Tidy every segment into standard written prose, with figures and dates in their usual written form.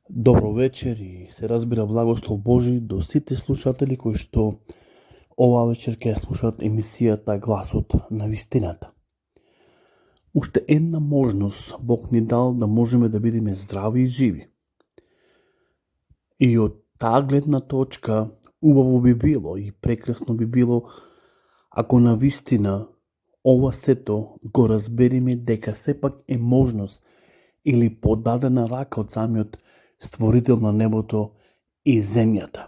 Добро вечер и се разбира благослов Божи до сите слушатели кои што оваа вечер ќе слушаат емисијата Гласот на вистината. Уште една можност Бог ни дал да можеме да бидеме здрави и живи. И од таа гледна точка убаво би било и прекрасно би било ако на вистина ова сето го разбериме дека сепак е можност или подадена рака од самиот Створител на небото и земјата.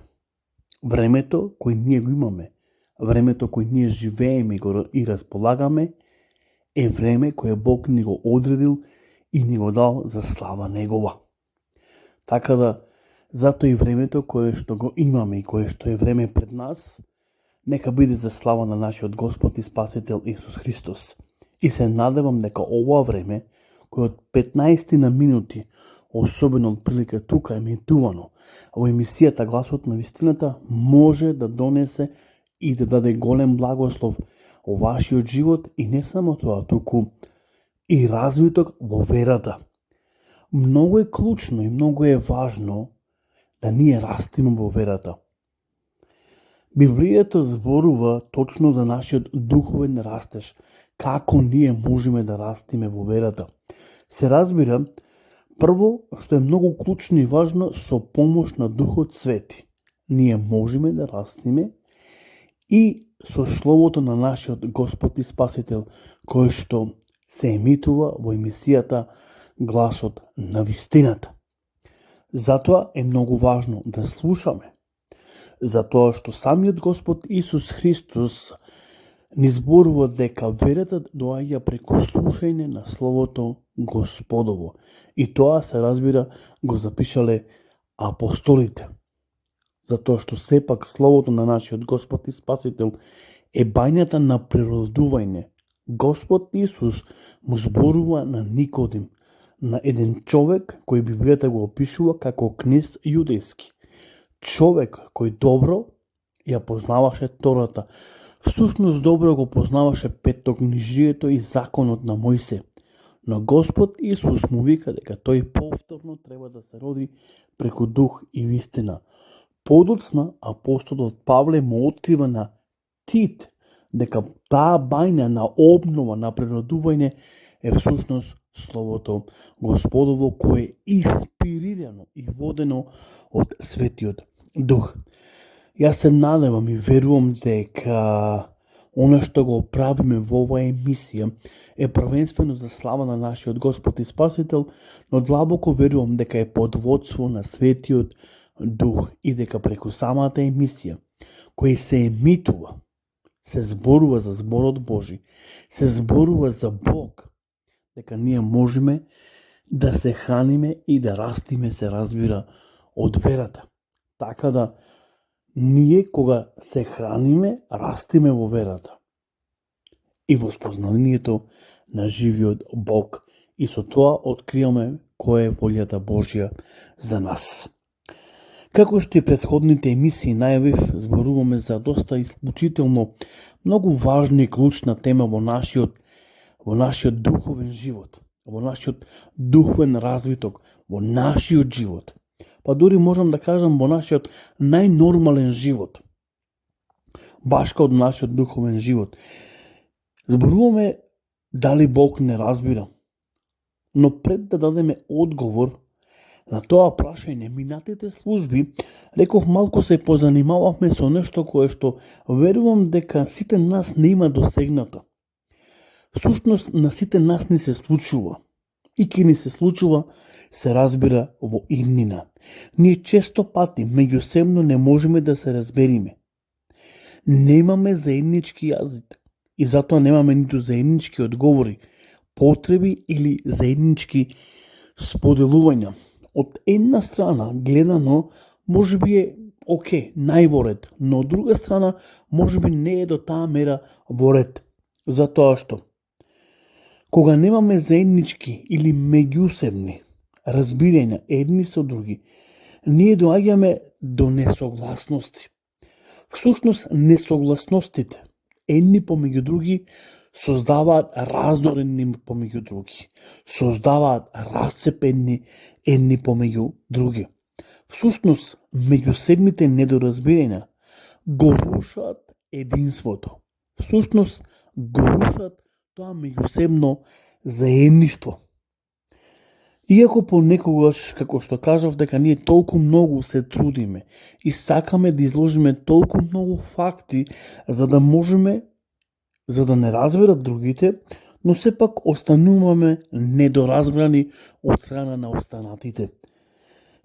Времето кој ние го имаме, времето кој ние живееме и располагаме, е време кое Бог ни го одредил и ни го дал за слава Негова. Така да, затоа и времето кое што го имаме и кое што е време пред нас, нека биде за слава на нашиот Господ и Спасител Исус Христос. И се надевам дека ова време, кој од 15 на минути, особено од прилика тука емитувано во емисијата Гласот на вистината, може да донесе и да даде голем благослов во вашиот живот и не само тоа, туку и развиток во верата. Многу е клучно и многу е важно да ние растиме во верата. Библијата зборува точно за нашиот духовен растеж, како ние можеме да растиме во верата. Се разбира, прво, што е многу клучно и важно, со помош на Духот Свети, ние можеме да растиме и со Словото на нашиот Господ и Спасител, кој што се емитува во емисијата Гласот на вистината. Затоа е многу важно да слушаме, затоа што самиот Господ Исус Христос ни зборува дека верата доаѓа преку слушање на Словото Господово. И тоа се разбира го запишале апостолите. Затоа што сепак Словото на нашиот Господ и Спасител е бајната на природување. Господ Исус му зборува на Никодим, на еден човек кој Библијата го опишува како кнез јудејски. Човек кој добро ја познаваше Тората. Всушност добро го познаваше петтокнижието и законот на Мојсе. Но Господ Исус му вика дека тој повторно треба да се роди преку дух и вистина. Подоцна апостолот Павле му открива на Тит дека таа бајна на обнова, на природување е всушност Словото Господово, кое е инспирирано и водено од Светиот Дух. Јас се надевам и верувам дека оно што го правиме во оваа емисија е првенствено за слава на нашиот Господ и Спасител, но длабоко верувам дека е под водство на Светиот Дух и дека преку самата емисија, која се емитува, се зборува за зборот Божи, се зборува за Бог, дека ние можеме да се храниме и да растиме, се разбира, од верата. Така да, ние кога се храниме, растиме во верата и во спознанието на живиот Бог и со тоа откриваме која е волјата Божја за нас. Како што и претходните емисии најавив, зборуваме за доста исклучително многу важна и клучна тема во нашиот духовен живот, во нашиот духовен развиток, во нашиот живот. Па дури можам да кажам во нашиот најнормален живот. Баш као нашиот духовен живот. Зборуваме дали Бог не разбира. Но пред да дадеме одговор на тоа прашање, минатите служби, реков малку се позанимававме со нешто кое што верувам дека сите нас не има досегнато. Всушност на сите нас не се случува. И ке ни се случува, се разбира во иднина. Ние често пати меѓусебно не можеме да се разбериме. Немаме заеднички јазик и затоа немаме ниту заеднички одговори, потреби или заеднички споделувања. Од една страна гледано можеби е окей, најворед, но од друга страна можеби не е до таа мера во ред. Затоа што кога немаме заеднички или меѓусебни разбирања едни со други, ние доаѓаме до несогласности. Всушност, несогласностите едни помеѓу други создаваат раздор едни помеѓу други, создаваат расцеп едни помеѓу други. Всушност, меѓусебните недоразбирања го рушат единството. Всушност, го рушат тоа меѓусебно заедништво. Иако понекогаш, како што кажав, дека ние толку многу се трудиме и сакаме да изложиме толку многу факти за да можеме, за да не разберат другите, но сепак остануваме недоразбрани од страна на останатите.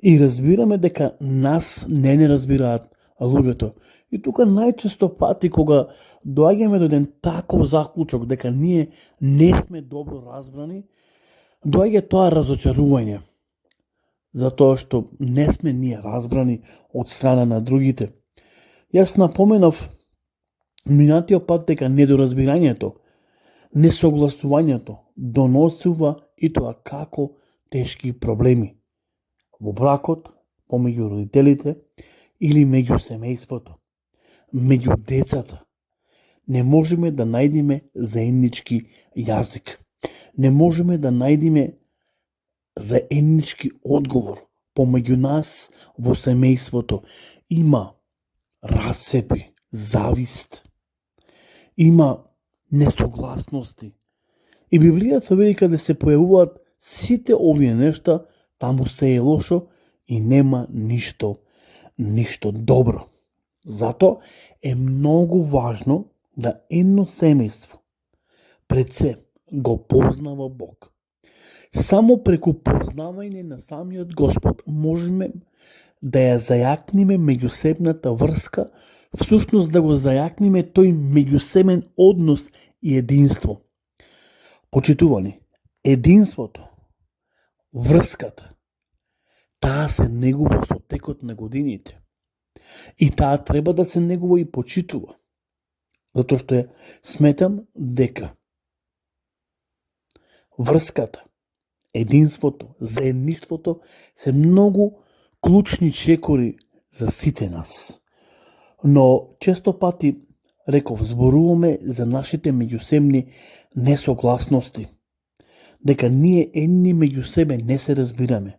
И разбираме дека нас не разбираат луѓето. И тука најчесто пати кога доаѓаме до еден таков заклучок дека ние не сме добро разбрани, доаѓа тоа разочарување. Затоа што не сме ние разбрани од страна на другите. Јас напоменав минатиот пат дека недоразбирањето, несогласувањето доносува и тоа како тешки проблеми во бракот, помеѓу родителите или меѓу семејството, меѓу децата. Не можеме да најдеме заеднички јазик. Не можеме да најдеме заеднички одговор помеѓу нас во семејството. Има расцепи, завист, има несогласности. И Библијата вели каде се појавуваат сите овие нешта, таму се е лошо и нема ништо добро. Зато е многу важно да едно семејство пред се го познава Бог. Само преку познавање на самиот Господ можеме да ја зајакниме меѓусебната врска, всушност да го зајакниме тој меѓусебен однос и единство. Почитувани, единството, врската, таа се негува со текот на годините. И таа треба да се негува и почитува. Затоа што ја сметам дека врската, единството, заедништвото се многу клучни чекори за сите нас. Но често пати, реков, зборуваме за нашите меѓусебни несогласности. Дека ние едни меѓу себе не се разбираме.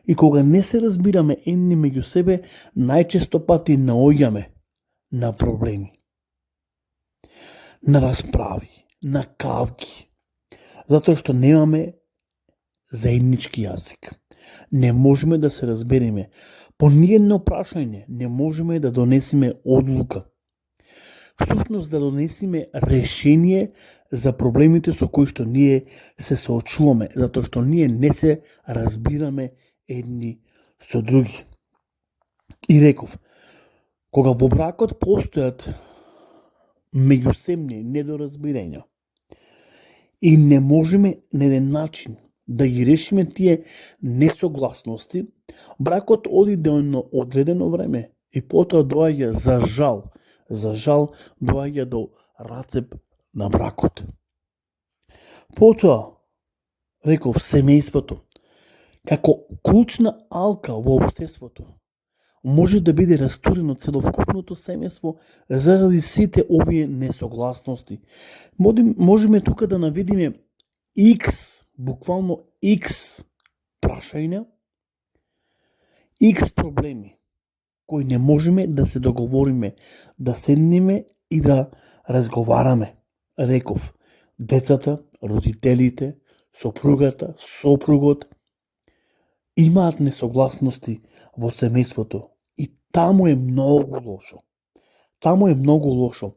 И кога не се разбираме едни меѓу себе, најчесто пати наоѓаме на проблеми, на расправи, на кавги, затоа што немаме заеднички јазик. Не можеме да се разбереме. По ниедно прашање не можеме да донесеме одлука. Всушност да донесеме решение за проблемите со кои што ние се соочуваме, затоа што ние не се разбираме едни со други. И реков, кога во бракот постојат меѓусебни недоразбирања и не можеме на еден начин да ги решиме тие несогласности, бракот оди до едно одредено време и потоа доаѓа за жал доаѓа до рацеп на бракот. Потоа, реков, семејството, како клучна алка во општеството, може да биде растурено целокупното семејство заради сите овие несогласности. Можеме тука да наведиме X, буквално X прашања, X проблеми, кои не можеме да се договориме, да седнеме и да разговараме. Реков, децата, родителите, сопругата, сопругот, имаат несогласности во семејството и таму е многу лошо. Таму е многу лошо.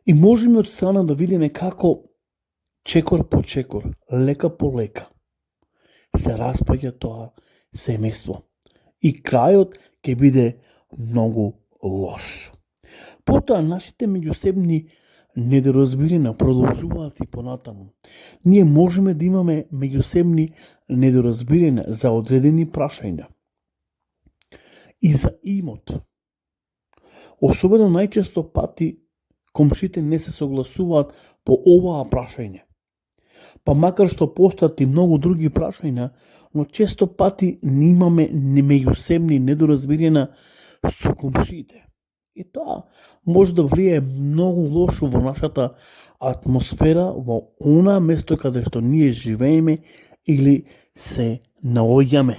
И можеме од страна да видиме како чекор по чекор, лека по лека, се распаѓа тоа семејство. И крајот ќе биде многу лош. Потоа нашите меѓусебни недоразбирања продолжуваат и понатаму. Ние можеме да имаме меѓусебни недоразбирања за одредени прашања и за имот. Особено најчесто пати комшите не се согласуваат по оваа прашање. Па макар што постојат и многу други прашања, но често пати немаме меѓусебни недоразбирања со комшите. И тоа може да влијае многу лошо во нашата атмосфера, во она место каде што ние живееме или се наоѓаме.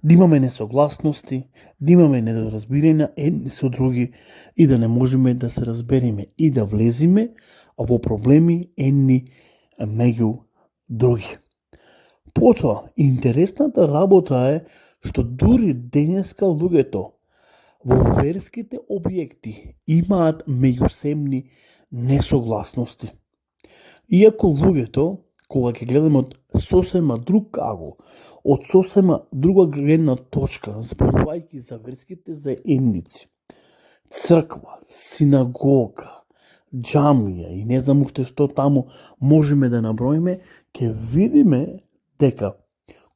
Да имаме несогласности, да имаме недоразбирања едни со други и да не можеме да се разбереме и да влеземе во проблеми едни меѓу други. Потоа, интересната работа е што дури денеска луѓето во верските објекти имаат меѓусебни несогласности. Иако луѓето, кога ќе гледаме од сосема друг агол, од сосема друга гледна точка, зборувајќи за верските заедници, црква, синагога, џамија и не знам уште што таму можеме да наброиме, ќе видиме дека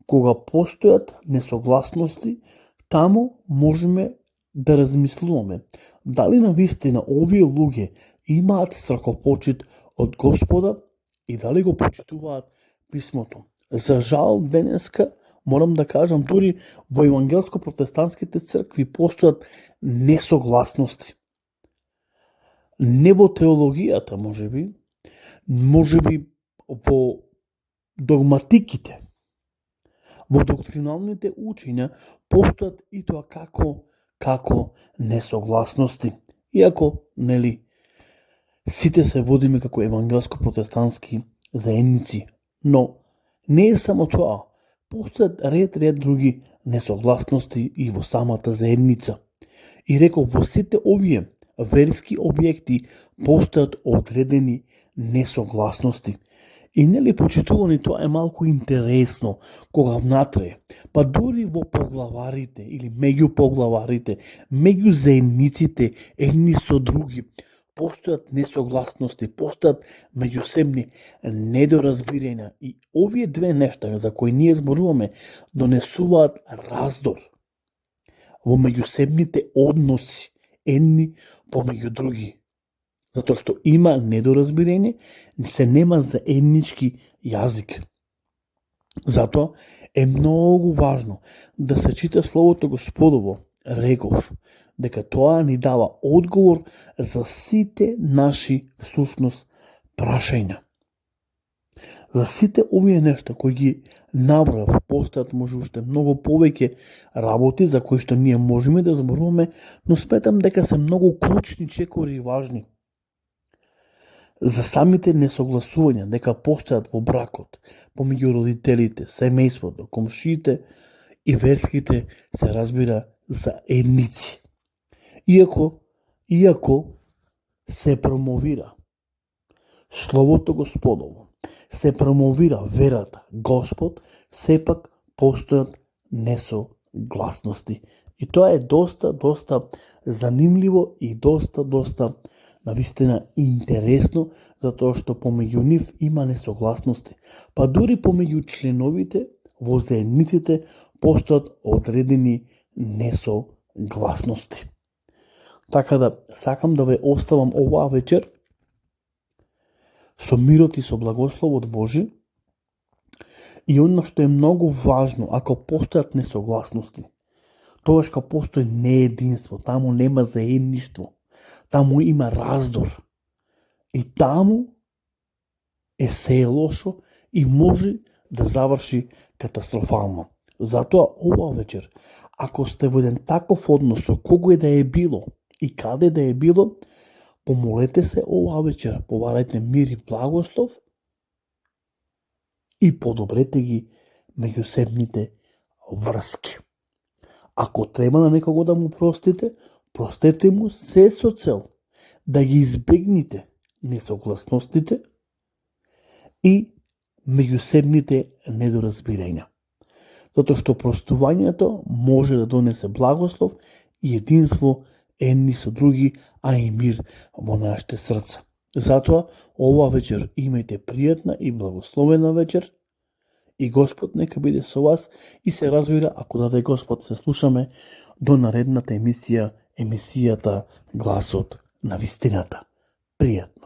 кога постојат несогласности, таму можеме да размислуваме дали навистина овие луѓе имаат страхопочит од Господа и дали го почитуваат писмото. За жал, денеска, морам да кажам, дури во евангелско-протестантските цркви постојат несогласности. Не во теологијата, можеби во догматиките, во доктриналните учења постојат и тоа како несогласности. Иако, сите се водиме како евангелско-протестантски заедници, но не е само тоа. Постојат ред други несогласности и во самата заедница. И реков, во сите овие верски објекти постојат одредени несогласности. И почитувани, тоа е малку интересно кога внатре, па дури во поглаварите или меѓу поглаварите, меѓу заедниците едни со други, постојат несогласности, постојат меѓусебни недоразбирања и овие две нешта за кои ние зборуваме донесуваат раздор во меѓусебните односи едни помеѓу други. Затоа што има недоразбирање, се нема заеднички јазик. Затоа е многу важно да се чита Словото Господово, реков, дека тоа ни дава одговор за сите наши всушност прашања. За сите овие нешта кои ги набројав, постојат може уште многу повеќе работи за кои што ние можеме да зборуваме, но сметам дека се многу клучни, чекори и важни. За самите несогласувања дека постојат во бракот, помеѓу родителите, семејството, комшиите и верските се разбира заедници. Иако се промовира Словото Господово, се промовира верата Господ, сепак постојат несогласности. И тоа е доста занимливо и доста навистина интересно, затоа што помеѓу нив има несогласности. Па дури помеѓу членовите во заедниците постојат одредени несогласности. Така да сакам да ве оставам оваа вечер со мирот и со благословот Божи. И оно што е многу важно, ако постојат несогласности, тогаш кога постои неединство, таму нема заедништво, таму има раздор. И таму е се лошо и може да заврши катастрофално. Затоа ова вечер, ако сте во еден таков однос со кого да е било и каде да е било, помолете се ова вечер, побарајте мир и благослов и подобрете ги меѓусебните врски. Ако треба на некого да му простите, простете му се со цел да ги избегнете несогласностите и меѓусебните недоразбирања. Затоа што простувањето може да донесе благослов и единство едни со други, а и мир во нашите срца. Затоа ова вечер имајте пријатна и благословена вечер и Господ нека биде со вас и се разбира, ако даде Господ, се слушаме до наредната емисијата Гласот на вистината. Пријатно.